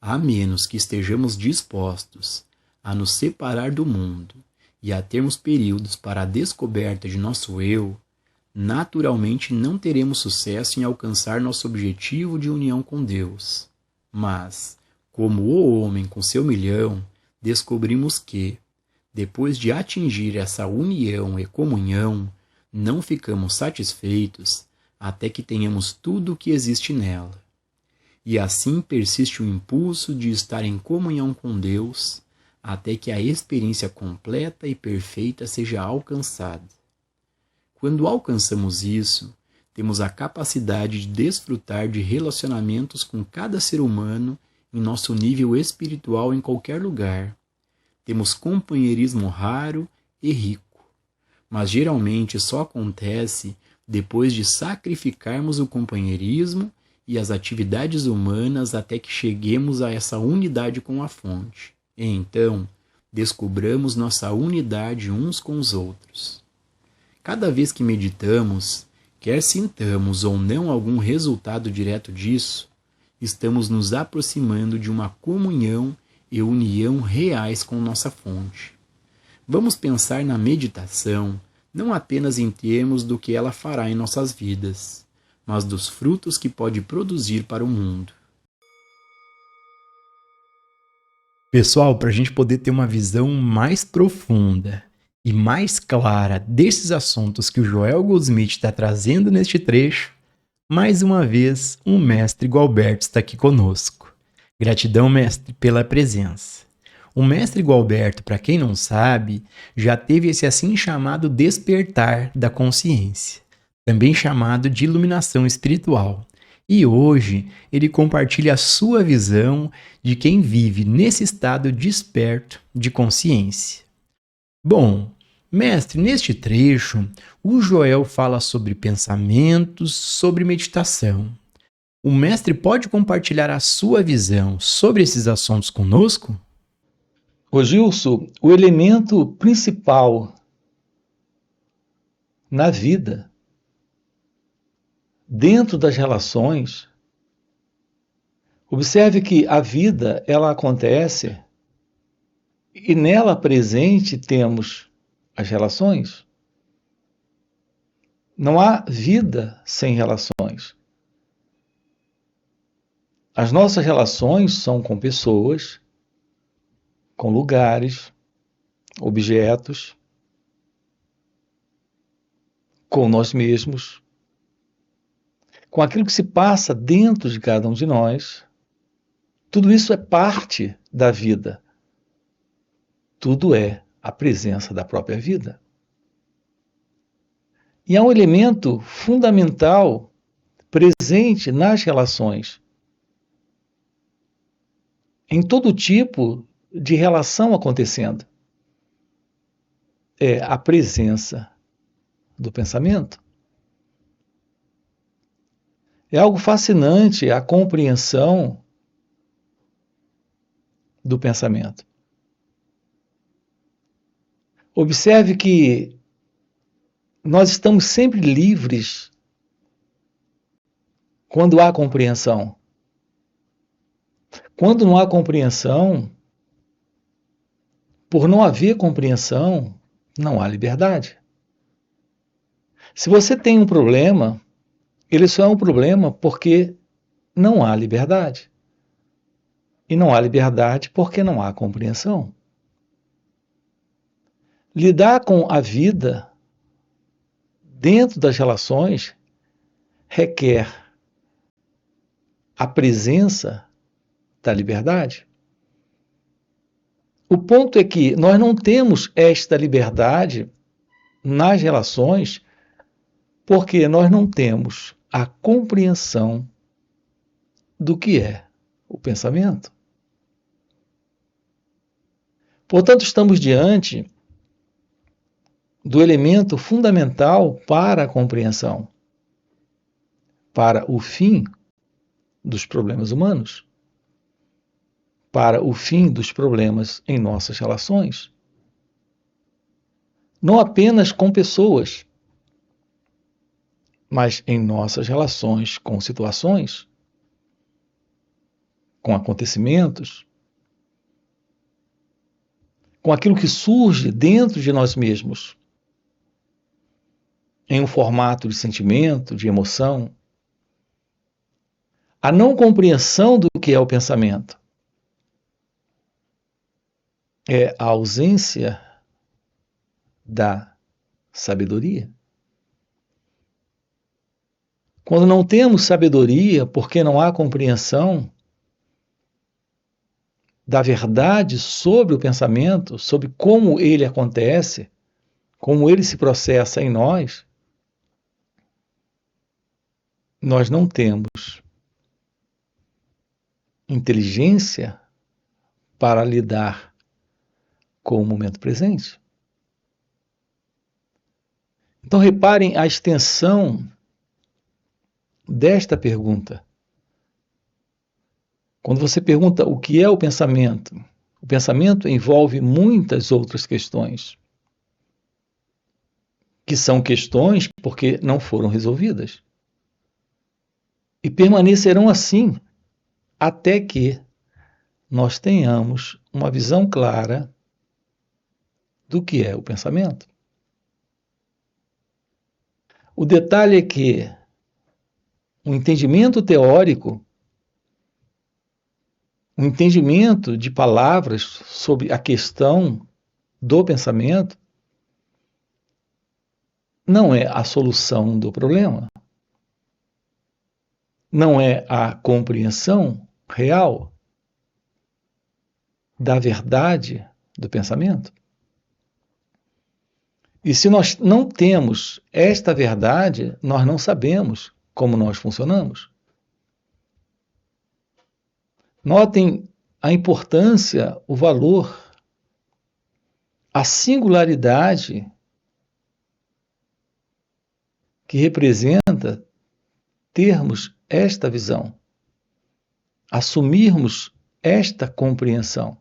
a menos que estejamos dispostos a nos separar do mundo e a termos períodos para a descoberta de nosso eu, naturalmente não teremos sucesso em alcançar nosso objetivo de união com Deus. Mas, como o homem com seu milhão, descobrimos que, depois de atingir essa união e comunhão, não ficamos satisfeitos até que tenhamos tudo o que existe nela. E assim persiste o impulso de estar em comunhão com Deus, até que a experiência completa e perfeita seja alcançada. Quando alcançamos isso, temos a capacidade de desfrutar de relacionamentos com cada ser humano em nosso nível espiritual em qualquer lugar. Temos companheirismo raro e rico, mas geralmente só acontece depois de sacrificarmos o companheirismo e as atividades humanas até que cheguemos a essa unidade com a fonte. E então, descobramos nossa unidade uns com os outros. Cada vez que meditamos, quer sintamos ou não algum resultado direto disso, estamos nos aproximando de uma comunhão e união reais com nossa fonte. Vamos pensar na meditação não apenas em termos do que ela fará em nossas vidas, mas dos frutos que pode produzir para o mundo. Pessoal, para a gente poder ter uma visão mais profunda e mais clara desses assuntos que o Joel Goldsmith está trazendo neste trecho, mais uma vez, o mestre Gualberto está aqui conosco. Gratidão, mestre, pela presença. O mestre Gualberto, para quem não sabe, já teve esse assim chamado despertar da consciência, também chamado de iluminação espiritual. E hoje ele compartilha a sua visão de quem vive nesse estado desperto de consciência. Bom, mestre, neste trecho, o Joel fala sobre pensamentos, sobre meditação. O mestre pode compartilhar a sua visão sobre esses assuntos conosco? Ô Gilson, o elemento principal na vida, dentro das relações, observe que a vida, ela acontece e nela presente temos as relações. Não há vida sem relações. As nossas relações são com pessoas, com lugares, objetos, com nós mesmos, com aquilo que se passa dentro de cada um de nós. Tudo isso é parte da vida. Tudo é a presença da própria vida. E há um elemento fundamental presente nas relações, em todo tipo de relação acontecendo. É a presença do pensamento. É algo fascinante a compreensão do pensamento. Observe que nós estamos sempre livres quando há compreensão. Quando não há compreensão, por não haver compreensão, não há liberdade. Se você tem um problema, ele só é um problema porque não há liberdade. E não há liberdade porque não há compreensão. Lidar com a vida dentro das relações requer a presença da liberdade. O ponto é que nós não temos esta liberdade nas relações porque nós não temos a compreensão do que é o pensamento. Portanto, estamos diante do elemento fundamental para a compreensão, para o fim dos problemas humanos, para o fim dos problemas em nossas relações. Não apenas com pessoas, mas em nossas relações com situações, com acontecimentos, com aquilo que surge dentro de nós mesmos, em um formato de sentimento, de emoção. A não compreensão do que é o pensamento é a ausência da sabedoria. Quando não temos sabedoria, porque não há compreensão da verdade sobre o pensamento, sobre como ele acontece, como ele se processa em nós, nós não temos inteligência para lidar com o momento presente. Então, reparem a extensão desta pergunta. Quando você pergunta o que é o pensamento envolve muitas outras questões, que são questões porque não foram resolvidas. E permanecerão assim até que nós tenhamos uma visão clara do que é o pensamento. O detalhe é que o entendimento teórico, o entendimento de palavras sobre a questão do pensamento, não é a solução do problema. Não é a compreensão real da verdade do pensamento. E se nós não temos esta verdade, nós não sabemos como nós funcionamos. Notem a importância, o valor, a singularidade que representa termos esta visão, assumirmos esta compreensão.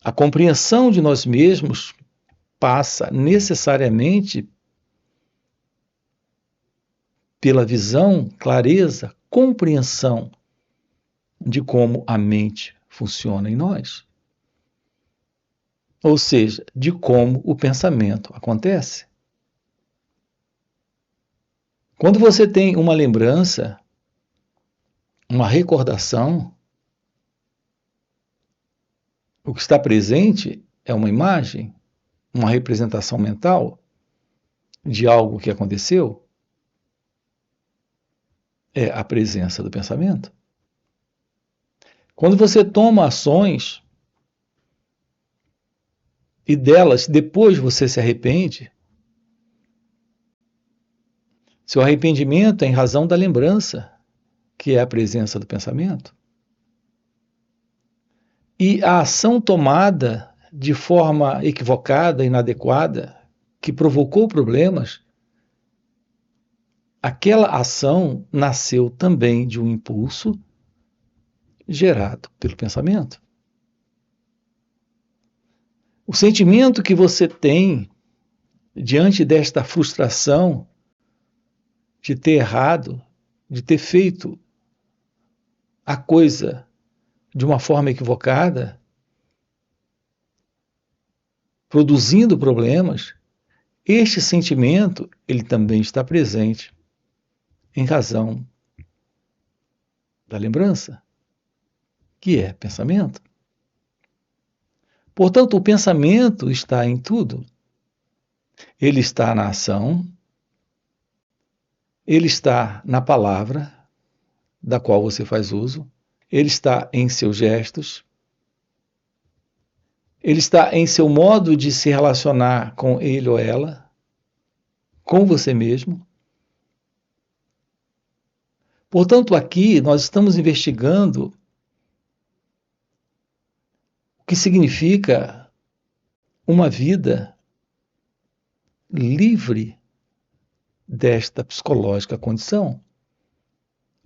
A compreensão de nós mesmos passa necessariamente pela visão, clareza, compreensão de como a mente funciona em nós. Ou seja, de como o pensamento acontece. Quando você tem uma lembrança, uma recordação, o que está presente é uma imagem, uma representação mental de algo que aconteceu, é a presença do pensamento. Quando você toma ações e delas depois você se arrepende, seu arrependimento é em razão da lembrança, que é a presença do pensamento. E a ação tomada de forma equivocada, inadequada, que provocou problemas, aquela ação nasceu também de um impulso gerado pelo pensamento. O sentimento que você tem diante desta frustração de ter errado, de ter feito a coisa de uma forma equivocada, produzindo problemas, este sentimento ele também está presente em razão da lembrança, que é pensamento. Portanto, o pensamento está em tudo. Ele está na ação, ele está na palavra, da qual você faz uso, ele está em seus gestos, ele está em seu modo de se relacionar com ele ou ela, com você mesmo. Portanto, aqui nós estamos investigando o que significa uma vida livre desta psicológica condição,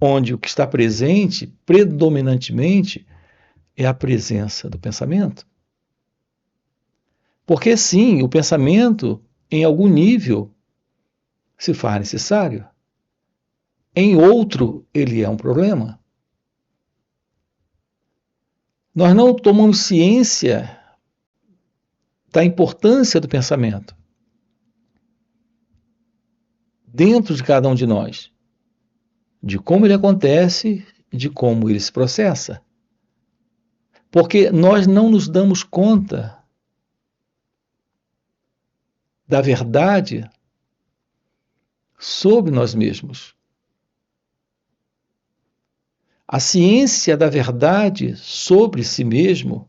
onde o que está presente, predominantemente, é a presença do pensamento. Porque sim, o pensamento, em algum nível, se faz necessário. Em outro, ele é um problema. Nós não tomamos ciência da importância do pensamento dentro de cada um de nós, de como ele acontece, de como ele se processa. Porque nós não nos damos conta da verdade sobre nós mesmos. A ciência da verdade sobre si mesmo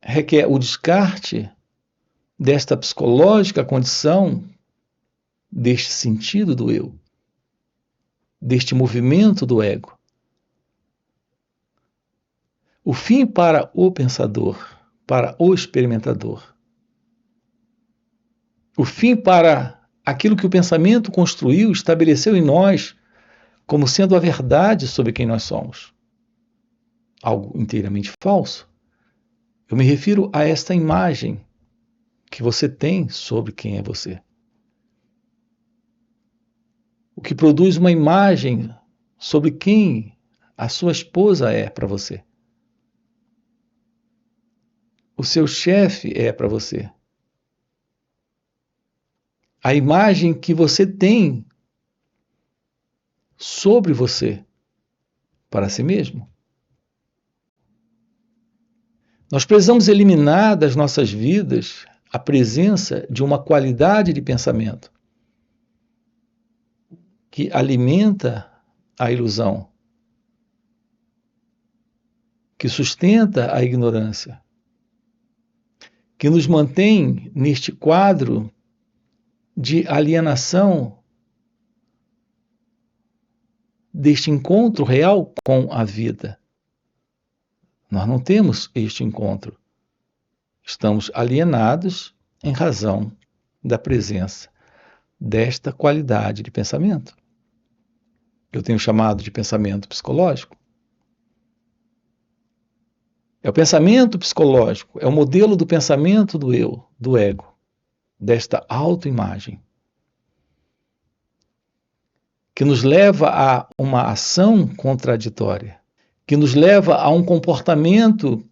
requer o descarte desta psicológica condição, deste sentido do eu, deste movimento do ego. O fim para o pensador, para o experimentador. O fim para aquilo que o pensamento construiu, estabeleceu em nós como sendo a verdade sobre quem nós somos. Algo inteiramente falso. Eu me refiro a esta imagem que você tem sobre quem é você. O que produz uma imagem sobre quem a sua esposa é para você. O seu chefe é para você. A imagem que você tem sobre você para si mesmo. Nós precisamos eliminar das nossas vidas a presença de uma qualidade de pensamento que alimenta a ilusão, que sustenta a ignorância, que nos mantém neste quadro de alienação deste encontro real com a vida. Nós não temos este encontro. Estamos alienados em razão da presença desta qualidade de pensamento. Eu tenho chamado de pensamento psicológico. É o pensamento psicológico, é o modelo do pensamento do eu, do ego, desta autoimagem, que nos leva a uma ação contraditória, que nos leva a um comportamento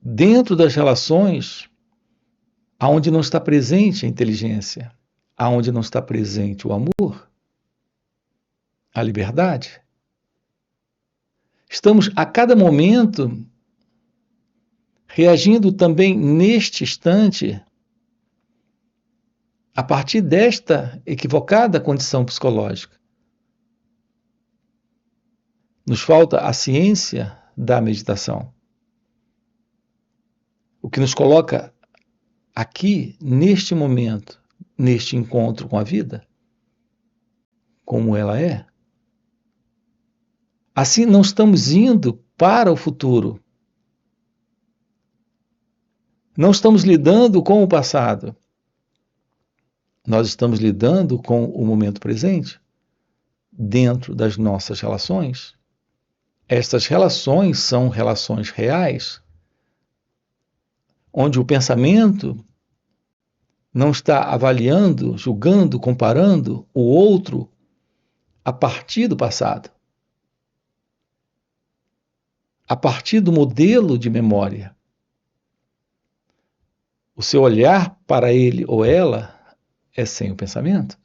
dentro das relações aonde não está presente a inteligência, aonde não está presente o amor, a liberdade. Estamos a cada momento reagindo também neste instante a partir desta equivocada condição psicológica. Nos falta a ciência da meditação. O que nos coloca aqui, neste momento, neste encontro com a vida, como ela é. Assim, não estamos indo para o futuro. Não estamos lidando com o passado. Nós estamos lidando com o momento presente, dentro das nossas relações. Estas relações são relações reais, onde o pensamento não está avaliando, julgando, comparando o outro a partir do passado, a partir do modelo de memória. O seu olhar para ele ou ela é sem o pensamento.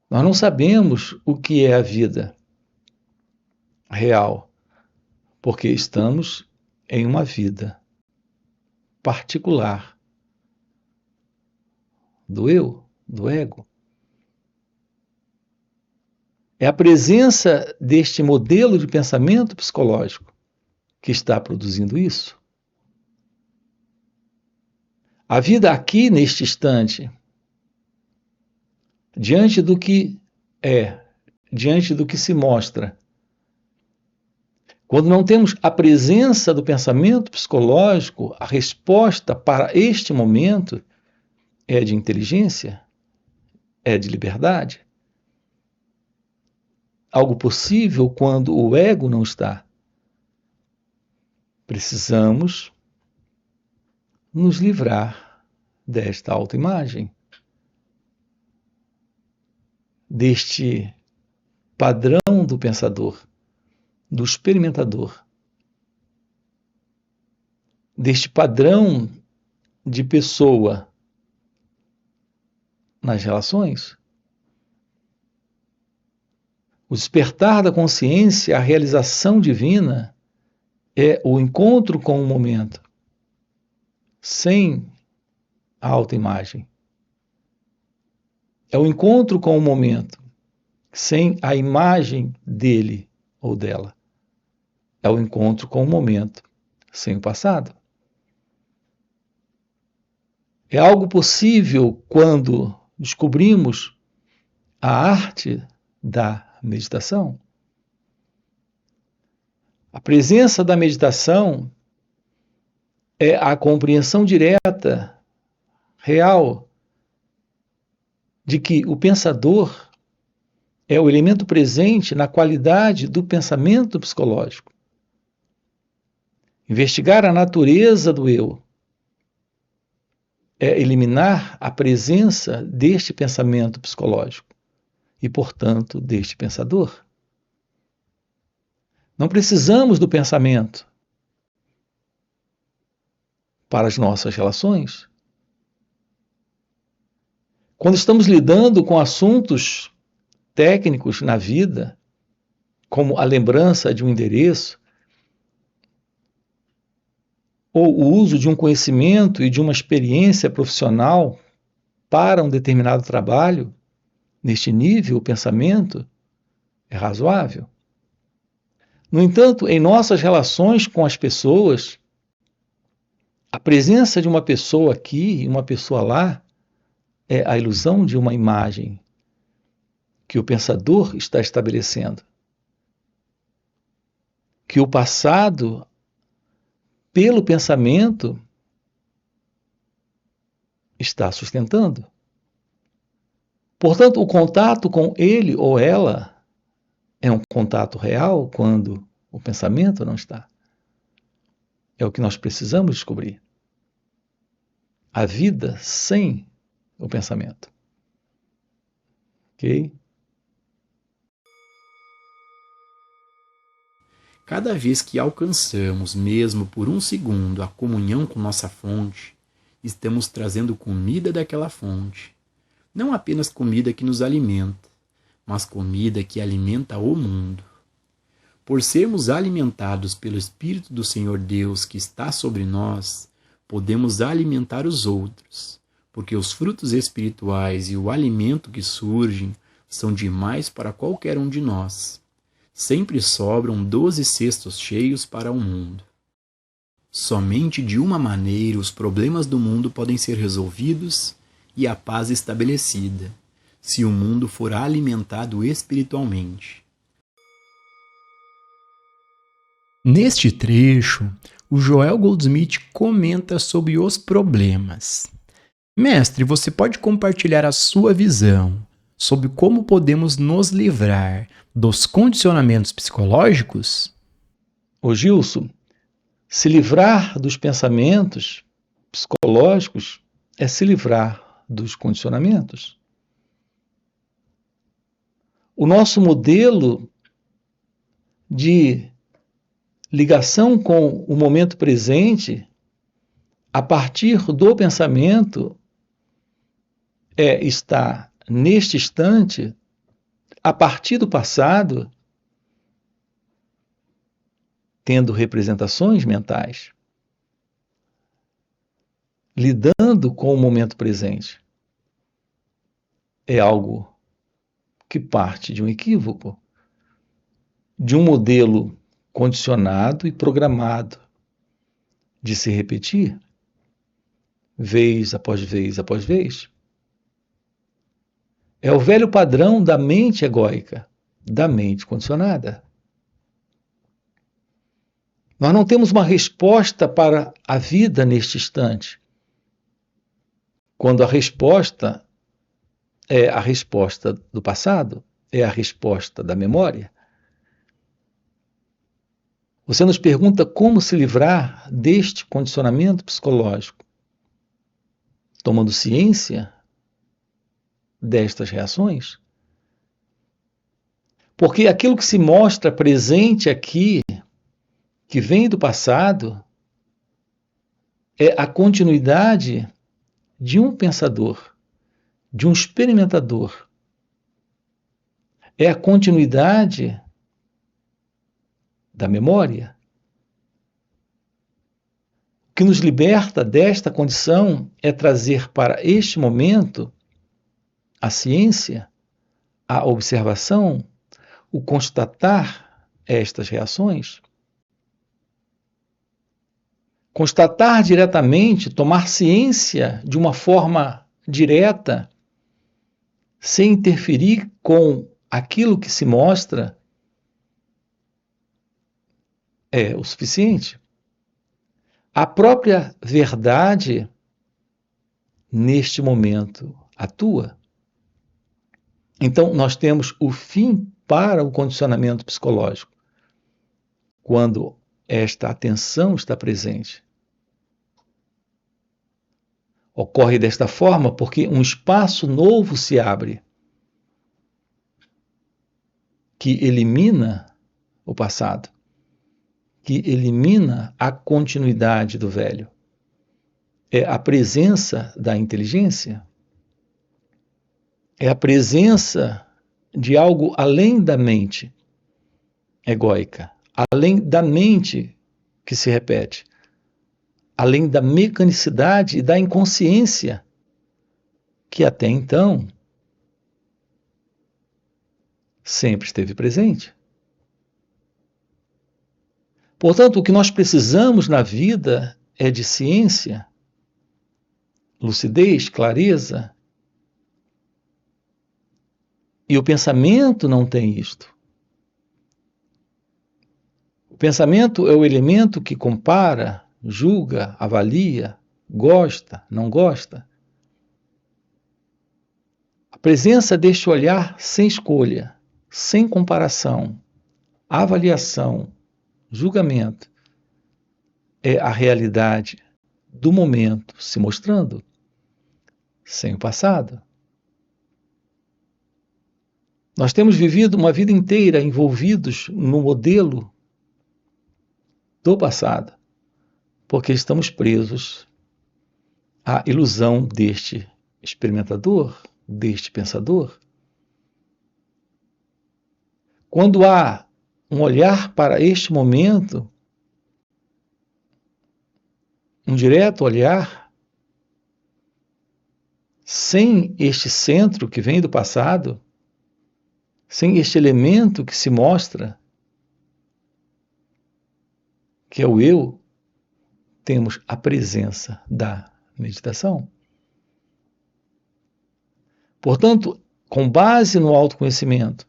Nós não sabemos o que é a vida real, porque estamos em uma vida particular do eu, do ego. É a presença deste modelo de pensamento psicológico que está produzindo isso. A vida aqui, neste instante, diante do que é, diante do que se mostra, quando não temos a presença do pensamento psicológico, a resposta para este momento é de inteligência, é de liberdade. Algo possível quando o ego não está. Precisamos nos livrar desta autoimagem, deste padrão do pensador, do experimentador, deste padrão de pessoa nas relações. O despertar da consciência, a realização divina, é o encontro com o momento, sem a autoimagem. É o encontro com o momento, sem a imagem dele ou dela. É o encontro com o momento, sem o passado. É algo possível quando descobrimos a arte da meditação. A presença da meditação é a compreensão direta, real, de que o pensador é o elemento presente na qualidade do pensamento psicológico. Investigar a natureza do eu é eliminar a presença deste pensamento psicológico e, portanto, deste pensador. Não precisamos do pensamento para as nossas relações. Quando estamos lidando com assuntos técnicos na vida, como a lembrança de um endereço, ou o uso de um conhecimento e de uma experiência profissional para um determinado trabalho, neste nível, o pensamento é razoável. No entanto, em nossas relações com as pessoas, a presença de uma pessoa aqui e uma pessoa lá é a ilusão de uma imagem que o pensador está estabelecendo, que o passado, pelo pensamento, está sustentando. Portanto, o contato com ele ou ela é um contato real quando o pensamento não está. É o que nós precisamos descobrir. A vida sem o pensamento. Ok? Cada vez que alcançamos, mesmo por um segundo, a comunhão com nossa fonte, estamos trazendo comida daquela fonte. Não apenas comida que nos alimenta, mas comida que alimenta o mundo. Por sermos alimentados pelo Espírito do Senhor Deus que está sobre nós, podemos alimentar os outros, porque os frutos espirituais e o alimento que surgem são demais para qualquer um de nós. Sempre sobram 12 cestos cheios para o mundo. Somente de uma maneira os problemas do mundo podem ser resolvidos e a paz estabelecida, se o mundo for alimentado espiritualmente. Neste trecho, o Joel Goldsmith comenta sobre os problemas. Mestre, você pode compartilhar a sua visão sobre como podemos nos livrar dos condicionamentos psicológicos? Ô Gilson, se livrar dos pensamentos psicológicos é se livrar dos condicionamentos. O nosso modelo de ligação com o momento presente, a partir do pensamento, é estar neste instante, a partir do passado, tendo representações mentais, lidando com o momento presente. É algo que parte de um equívoco, de um modelo condicionado e programado de se repetir, vez após vez após vez. É o velho padrão da mente egóica, da mente condicionada. Nós não temos uma resposta para a vida neste instante, quando a resposta é a resposta do passado, é a resposta da memória. Você nos pergunta como se livrar deste condicionamento psicológico, tomando ciência destas reações? Porque aquilo que se mostra presente aqui, que vem do passado, é a continuidade de um pensador, de um experimentador. É a continuidade da memória. O que nos liberta desta condição é trazer para este momento a ciência, a observação, o constatar estas reações. Constatar diretamente, tomar ciência de uma forma direta, sem interferir com aquilo que se mostra, é o suficiente. A própria verdade, neste momento, atua. Então, nós temos o fim para o condicionamento psicológico, quando esta atenção está presente. Ocorre desta forma porque um espaço novo se abre, que elimina o passado, que elimina a continuidade do velho. É a presença da inteligência, é a presença de algo além da mente egóica, além da mente que se repete, além da mecanicidade e da inconsciência que até então sempre esteve presente. Portanto, o que nós precisamos na vida é de ciência, lucidez, clareza. E o pensamento não tem isto. O pensamento é o elemento que compara, julga, avalia, gosta, não gosta. A presença deste olhar sem escolha, sem comparação, avaliação, julgamento, é a realidade do momento se mostrando, sem o passado. Nós temos vivido uma vida inteira envolvidos no modelo do passado, porque estamos presos à ilusão deste experimentador, deste pensador. Quando há um olhar para este momento, um direto olhar, sem este centro que vem do passado, sem este elemento que se mostra, que é o eu, temos a presença da meditação. Portanto, com base no autoconhecimento,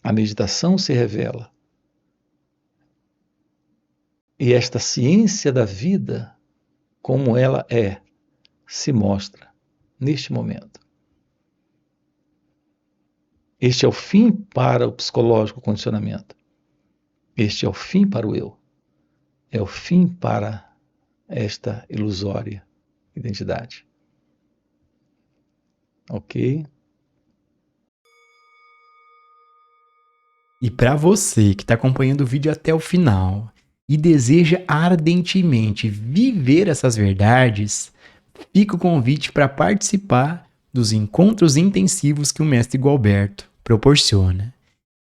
a meditação se revela. E esta ciência da vida, como ela é, se mostra neste momento. Este é o fim para o psicológico condicionamento. Este é o fim para o eu. É o fim para esta ilusória identidade. Ok? E para você que está acompanhando o vídeo até o final e deseja ardentemente viver essas verdades, fica o convite para participar dos encontros intensivos que o Mestre Gualberto proporciona.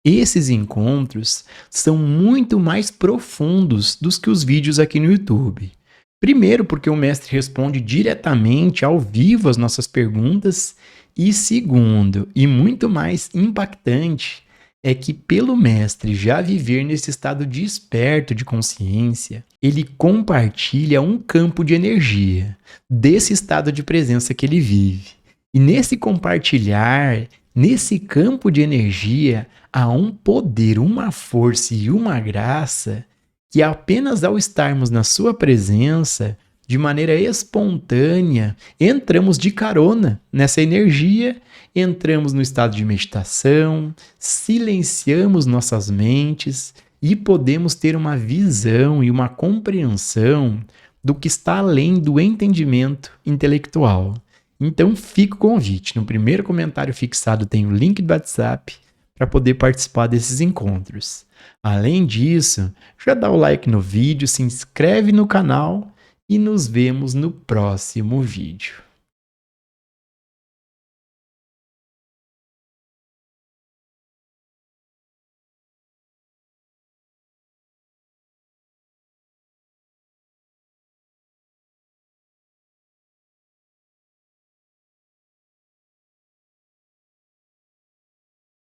Esses encontros são muito mais profundos do que os vídeos aqui no YouTube. Primeiro, porque o Mestre responde diretamente ao vivo as nossas perguntas, e segundo, e muito mais impactante, é que pelo Mestre já viver nesse estado desperto de consciência, ele compartilha um campo de energia desse estado de presença que ele vive. E nesse compartilhar, nesse campo de energia, há um poder, uma força e uma graça que apenas ao estarmos na sua presença, de maneira espontânea, entramos de carona nessa energia, entramos no estado de meditação, silenciamos nossas mentes e podemos ter uma visão e uma compreensão do que está além do entendimento intelectual. Então fica o convite. No primeiro comentário fixado tem o link do WhatsApp. para poder participar desses encontros. Além disso, já dá o like no vídeo, se inscreve no canal e nos vemos no próximo vídeo.